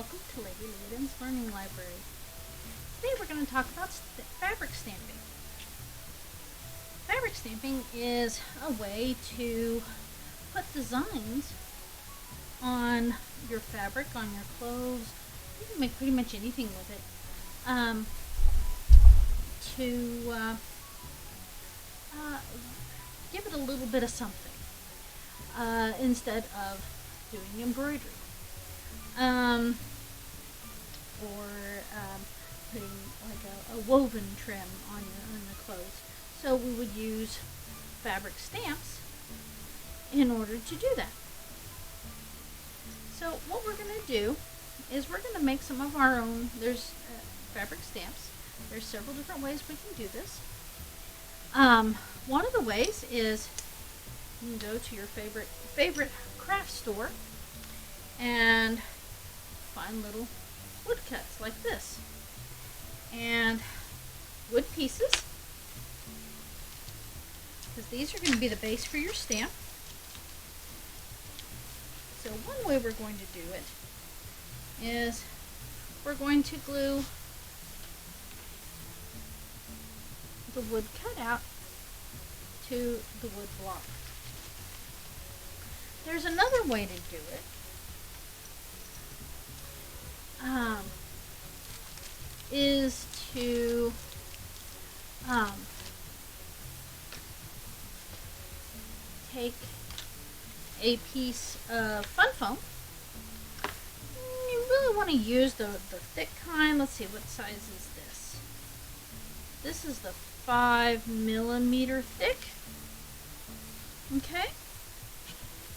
welcome to Lady Liadan's Learning Library. Today we're going to talk about fabric stamping. Fabric stamping is a way to put designs on your fabric, on your clothes. You can make pretty much anything with it. To give it a little bit of something instead of doing embroidery. Or putting like a woven trim on the clothes. So we would use fabric stamps in order to do that. So what we're going to do is we're going to make some of our own. There's fabric stamps. There's several different ways we can do this. One of the ways is you can go to your favorite craft store and find little wood cuts like this and wood pieces, because these are going to be the base for your stamp. So one way we're going to do it is we're going to glue the wood cutout to the wood block. There's another way to do it. Is to take a piece of fun foam. You really want to use the thick kind. Let's see, what size is this? This is the 5mm thick. Okay,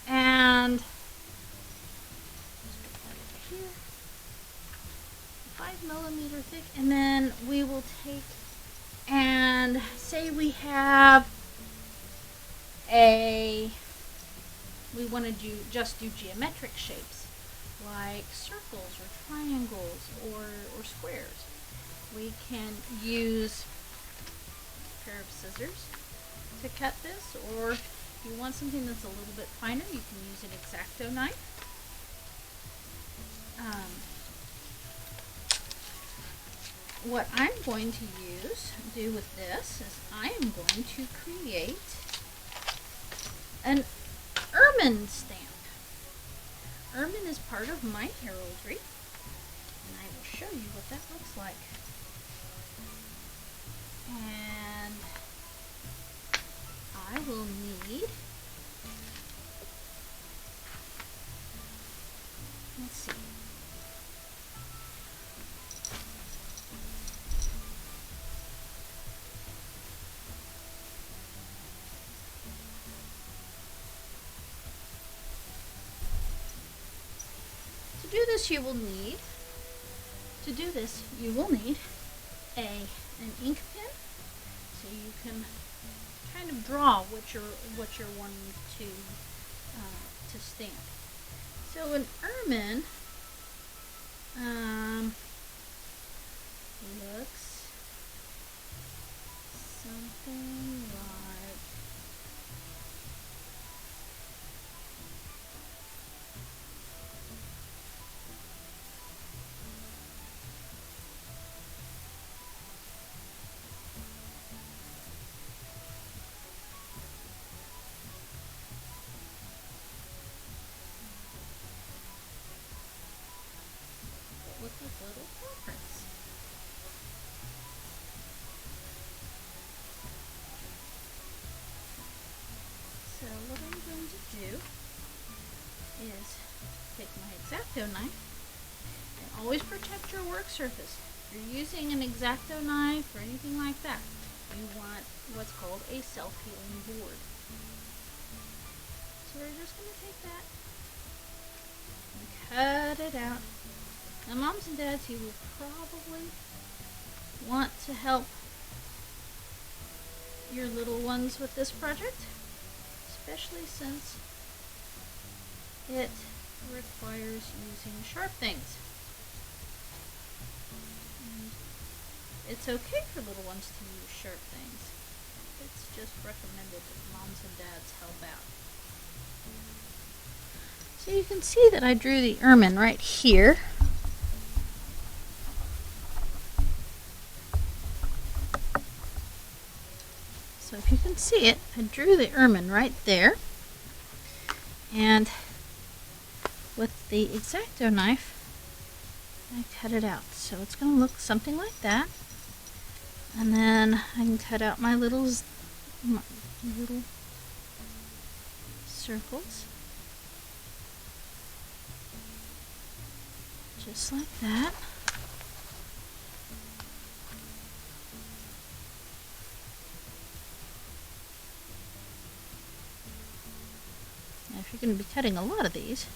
and 5mm thick, and then we will take and say we have we want to just do geometric shapes like circles or triangles or squares. We can use a pair of scissors to cut this, or if you want something that's a little bit finer, you can use an X-Acto knife. What I'm going to do with this is I am going to create an ermine stamp. Ermine is part of my heraldry, and I will show you what that looks like. And I will need, let's see, to do this you will need an ink pen, so you can kind of draw what you're wanting to stamp. So an ermine looks something like with little footprints. So what I'm going to do is take my X-Acto knife, and always protect your work surface. If you're using an X-Acto knife or anything like that, you want what's called a self-healing board. So we're just going to take that and cut it out. Now, moms and dads, you will probably want to help your little ones with this project, especially since it requires using sharp things. And it's okay for little ones to use sharp things. It's just recommended that moms and dads help out. So you can see that I drew the ermine right here. see it, I drew the ermine right there, and with the X-Acto knife I cut it out. So it's going to look something like that, and then I can cut out my little circles just like that. Now if you're going to be cutting a lot of these,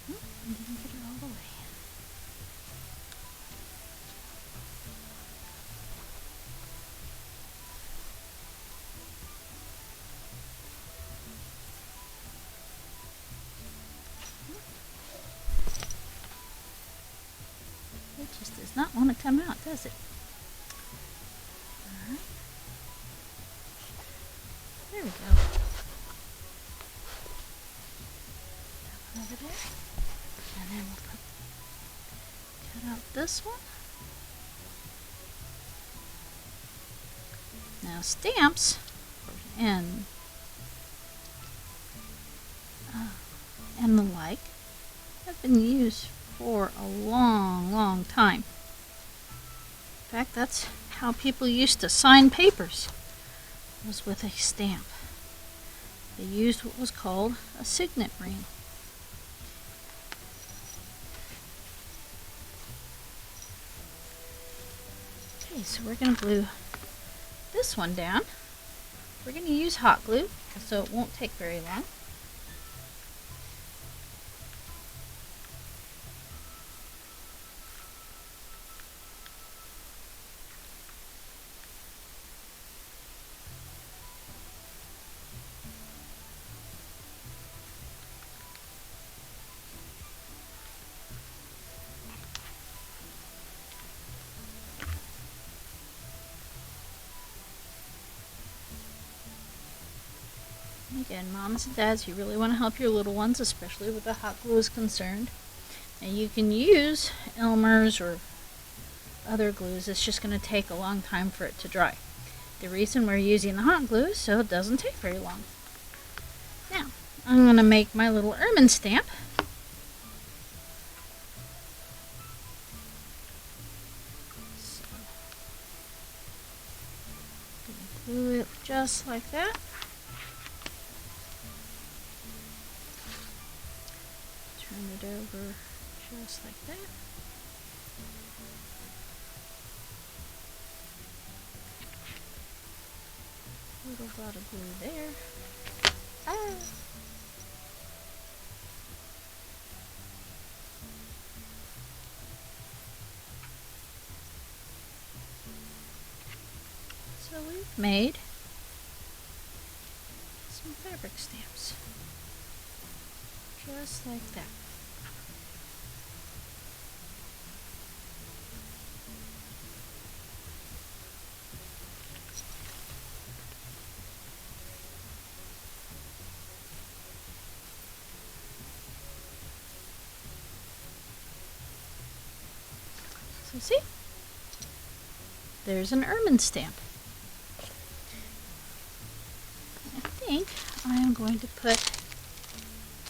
I didn't get it all the way. It just does not want to come out, does it? Alright. There we go. Over there. And then we'll cut out this one. Now stamps and the like have been used for a long time. In fact, that's how people used to sign papers, was with a stamp. They used what was called a signet ring. Okay, so we're going to glue this one down. We're going to use hot glue, so it won't take very long. Again, moms and dads, you really want to help your little ones, especially with the hot glue is concerned. And you can use Elmer's or other glues. It's just going to take a long time for it to dry. The reason we're using the hot glue is so it doesn't take very long. Now, I'm going to make my little ermine stamp. So, glue it just like that. Turn it over just like that. Little dot of glue there. Ah! So we've made some fabric stamps. Just like that. So see? There's an ermine stamp. I think I am going to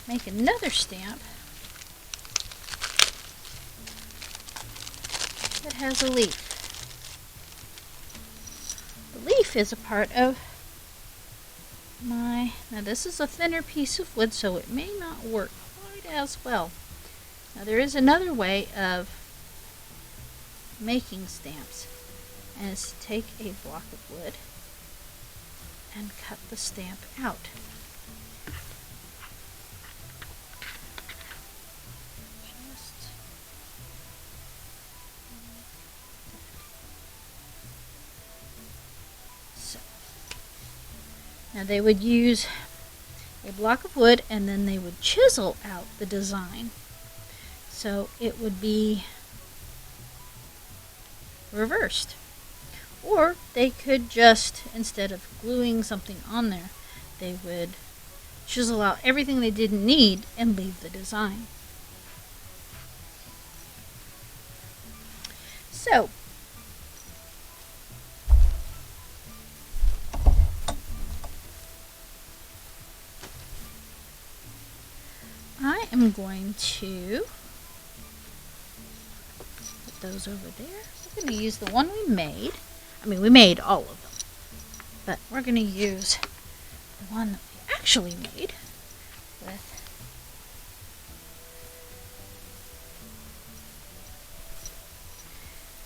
make another stamp that has a leaf. The leaf is a part of now this is a thinner piece of wood, so it may not work quite as well. Now there is another way of making stamps, and it's to take a block of wood and cut the stamp out. Now they would use a block of wood and then they would chisel out the design. So it would be reversed. Or they could just, instead of gluing something on there, they would chisel out everything they didn't need and leave the design. So, I am going to put those over there. We're going to use the one we made. I mean, we made all of them, but we're going to use the one that we actually made with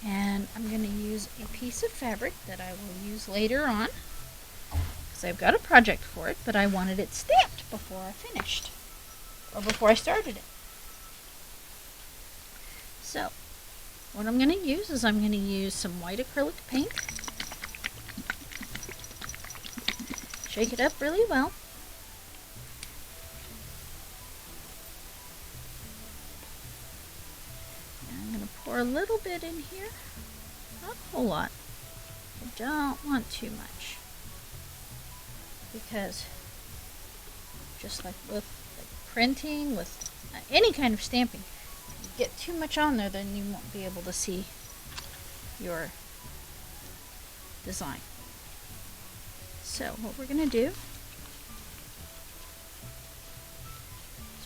and I'm going to use a piece of fabric that I will use later on because I've got a project for it, but I wanted it stamped before I finished or before I started it. So what I'm going to use is I'm going to use some white acrylic paint, shake it up really well, and I'm going to pour a little bit in here, not a whole lot. I don't want too much because just like with printing, with any kind of stamping, if you get too much on there, then you won't be able to see your design. So what we're going to do is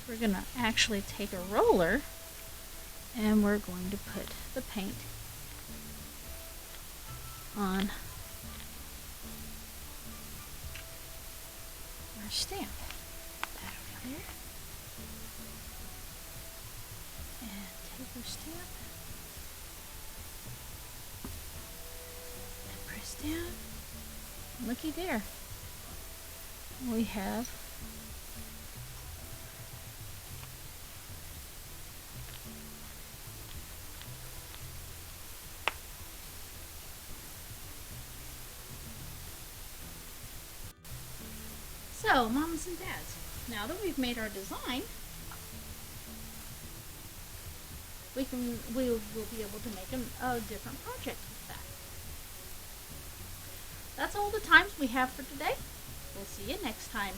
we're going to actually take a roller and we're going to put the paint on our stamp. That over there. And take our stamp and press down. And looky there. We have so, moms and dads, now that we've made our design, we'll be able to make a different project with that. That's all the time we have for today. We'll see you next time.